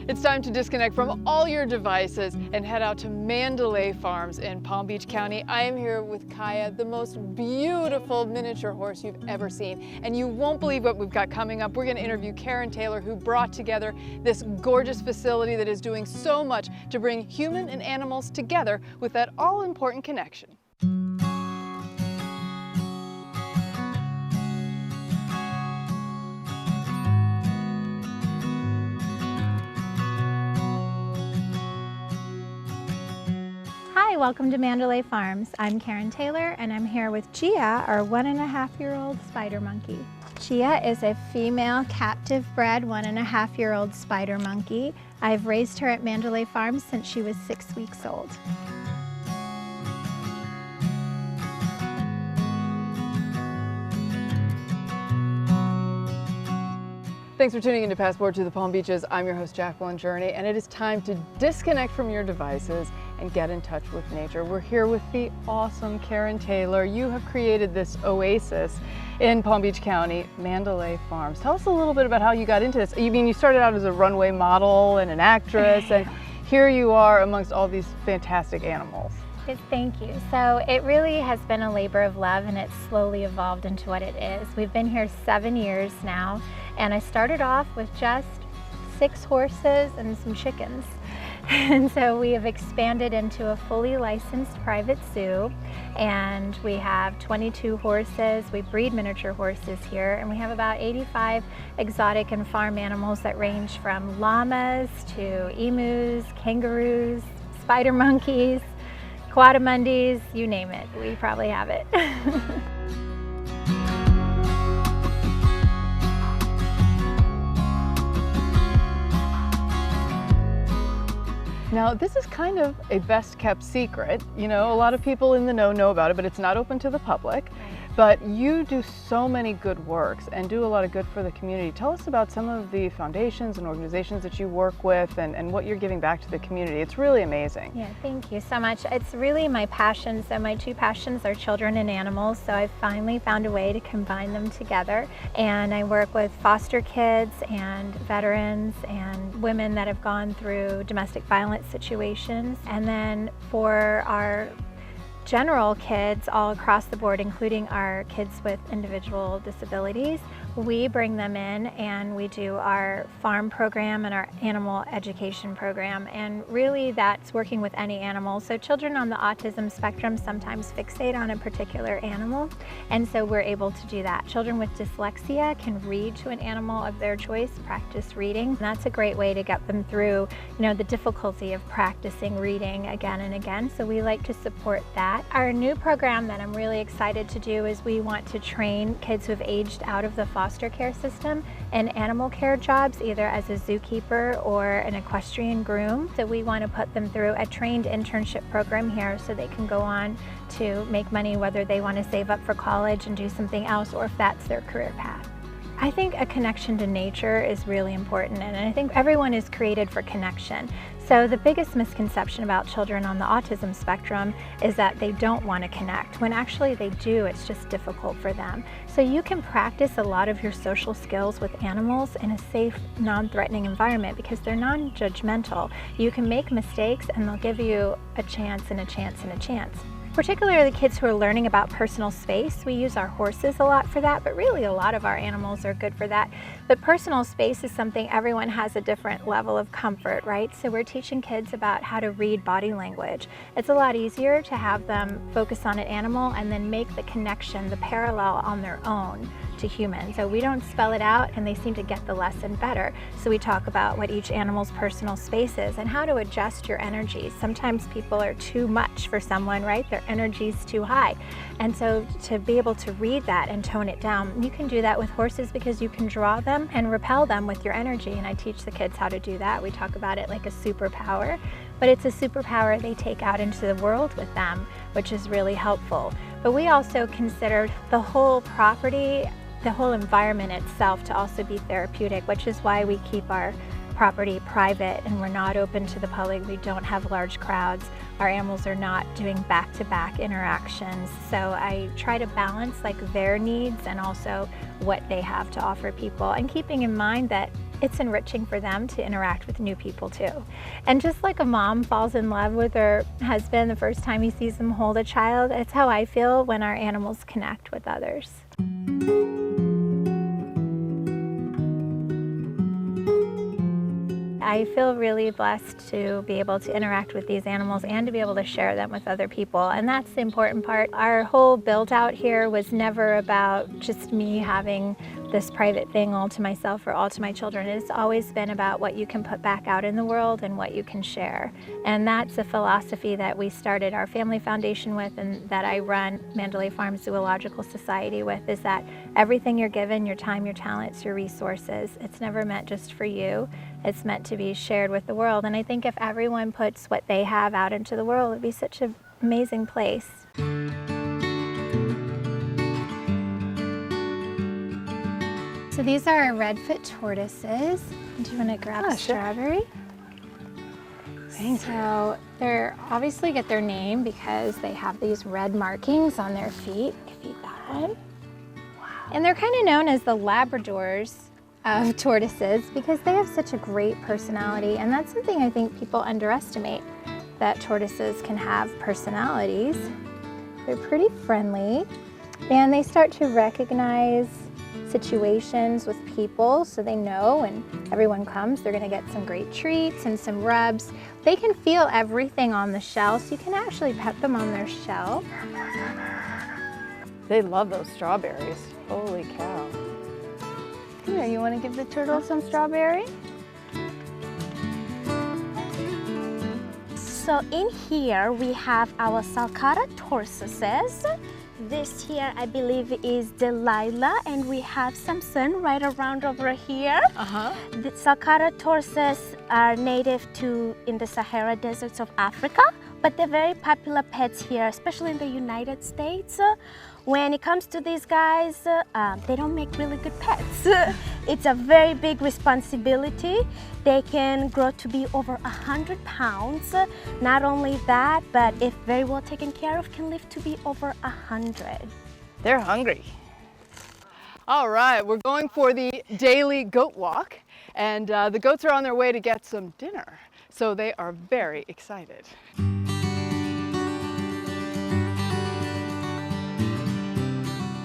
It's time to disconnect from all your devices and head out to Mandalay Farms in Palm Beach County. I am here with Kaya, the most beautiful miniature horse you've ever seen. And you won't believe what we've got coming up. We're going to interview Karen Taylor, who brought together this gorgeous facility that is doing so much to bring human and animals together with that all-important connection. Hi, welcome to Mandalay Farms. I'm Karen Taylor and I'm here with Gia, our 1.5-year-old spider monkey. Gia is a female captive bred 1.5-year-old spider monkey. I've raised her at Mandalay Farms since she was 6 weeks old. Thanks for tuning in to Passport to the Palm Beaches. I'm your host, Jacqueline Journey, and it is time to disconnect from your devices and get in touch with nature. We're here with the awesome Karen Taylor. You have created this oasis in Palm Beach County, Mandalay Farms. Tell us a little bit about how you got into this. You started out as a runway model and an actress, and here you are amongst all these fantastic animals. Thank you. So it really has been a labor of love, and it's slowly evolved into what it is. We've been here 7 years now, and I started off with just 6 horses and some chickens. And so we have expanded into a fully licensed private zoo, and we have 22 horses. We breed miniature horses here, and we have about 85 exotic and farm animals that range from llamas to emus, kangaroos, spider monkeys, quadrumundis, you name it, we probably have it. Now, this is kind of a best kept secret. You know, a lot of people in the know about it, but it's not open to the public. But you do so many good works and do a lot of good for the community. Tell us about some of the foundations and organizations that you work with and what you're giving back to the community. It's really amazing. Yeah, thank you so much. It's really my passion. So my 2 passions are children and animals. So I've finally found a way to combine them together. And I work with foster kids and veterans and women that have gone through domestic violence situations. And then for our general kids all across the board, including our kids with individual disabilities, we bring them in and we do our farm program and our animal education program, and really that's working with any animal. So children on the autism spectrum sometimes fixate on a particular animal, and so we're able to do that. Children with dyslexia can read to an animal of their choice, practice reading. And that's a great way to get them through, the difficulty of practicing reading again and again. So we like to support that. Our new program that I'm really excited to do is we want to train kids who have aged out of the foster care system in animal care jobs, either as a zookeeper or an equestrian groom. So we want to put them through a trained internship program here so they can go on to make money, whether they want to save up for college and do something else or if that's their career path. I think a connection to nature is really important, and I think everyone is created for connection. So the biggest misconception about children on the autism spectrum is that they don't want to connect, when actually they do. It's just difficult for them. So you can practice a lot of your social skills with animals in a safe, non-threatening environment because they're non-judgmental. You can make mistakes and they'll give you a chance and a chance and a chance. Particularly the kids who are learning about personal space. We use our horses a lot for that, but really a lot of our animals are good for that. But personal space is something everyone has a different level of comfort, right? So we're teaching kids about how to read body language. It's a lot easier to have them focus on an animal and then make the connection, the parallel on their own to humans. So we don't spell it out and they seem to get the lesson better. So we talk about what each animal's personal space is and how to adjust your energy. Sometimes people are too much for someone, right? Their energy's too high. And so to be able to read that and tone it down, you can do that with horses because you can draw them and repel them with your energy. And I teach the kids how to do that. We talk about it like a superpower, but it's a superpower they take out into the world with them, which is really helpful. But we also consider the whole property, the whole environment itself to also be therapeutic, which is why we keep our property private and we're not open to the public. We don't have large crowds. Our animals are not doing back-to-back interactions. So I try to balance their needs and also what they have to offer people, and keeping in mind that it's enriching for them to interact with new people too. And just like a mom falls in love with her husband the first time he sees them hold a child, it's how I feel when our animals connect with others. I feel really blessed to be able to interact with these animals and to be able to share them with other people, and that's the important part. Our whole build out here was never about just me having this private thing all to myself or all to my children. It's always been about what you can put back out in the world and what you can share. And that's a philosophy that we started our family foundation with, and that I run Mandalay Farm Zoological Society with, is that everything you're given, your time, your talents, your resources, it's never meant just for you. It's meant to be shared with the world. And I think if everyone puts what they have out into the world, it'd be such an amazing place. So these are our redfoot tortoises. Do you want to grab a strawberry? So they're obviously get their name because they have these red markings on their feet. Feed that one. Wow. And they're kind of known as the Labradors of tortoises because they have such a great personality, and that's something I think people underestimate, that tortoises can have personalities. They're pretty friendly, and they start to recognize situations with people, so they know when everyone comes they're going to get some great treats and some rubs. They can feel everything on the shell, so you can actually pet them on their shell. They love those strawberries. Holy cow. Come here, you want to give the turtle some strawberry? So in here we have our sulcata tortoises. This here I believe is Delilah, and we have Samson right around over here. The sulcata tortoises are native to in the Sahara deserts of Africa, but they're very popular pets here, especially in the United States. When it comes to these guys, they don't make really good pets. It's a very big responsibility. They can grow to be over 100 pounds. Not only that, but if very well taken care of, can live to be over 100. They're hungry. All right, we're going for the daily goat walk, and the goats are on their way to get some dinner, so they are very excited.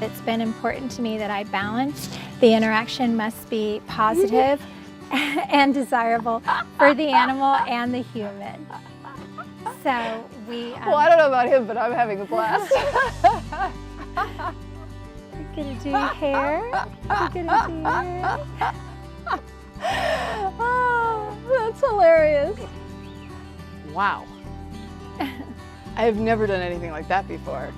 It's been important to me that I balance. The interaction must be positive and desirable for the animal and the human. So we... well, I don't know about him, but I'm having a blast. We're gonna do hair. We're gonna do hair. Oh, that's hilarious. Wow. I have never done anything like that before.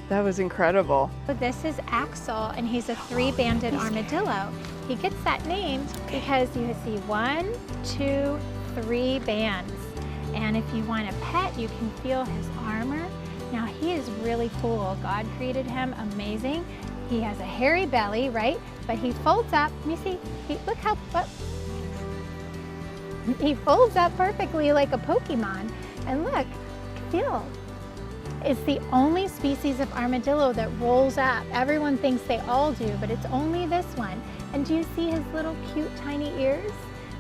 That was incredible. This is Axel, and he's a three-banded armadillo. He gets that name because you see 1, 2, 3 bands. And if you want a pet, you can feel his armor. Now he is really cool. God created him amazing. He has a hairy belly, right? But he folds up. Let me see. Look how he folds up perfectly like a Pokemon. And look, feel. It's the only species of armadillo that rolls up. Everyone thinks they all do, but it's only this one. And do you see his little cute tiny ears?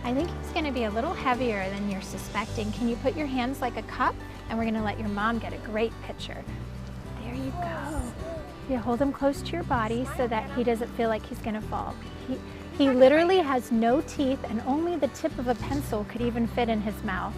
I think he's gonna be a little heavier than you're suspecting. Can you put your hands like a cup? And we're gonna let your mom get a great picture. There you go. You hold him close to your body so that he doesn't feel like he's gonna fall. He literally has no teeth, and only the tip of a pencil could even fit in his mouth.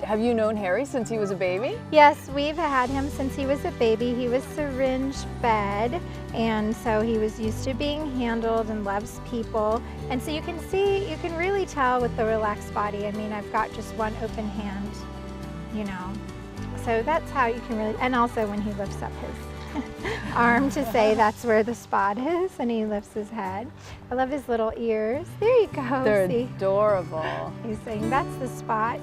Have you known Harry since he was a baby? Yes, we've had him since he was a baby. He was syringe fed, and so he was used to being handled and loves people. And so you can see, you can really tell with the relaxed body. I mean, I've got just one open hand, you know. So that's how you can really, and also when he lifts up his arm to say that's where the spot is, and he lifts his head. I love his little ears. There you go. They're see? adorable. He's saying that's the spot.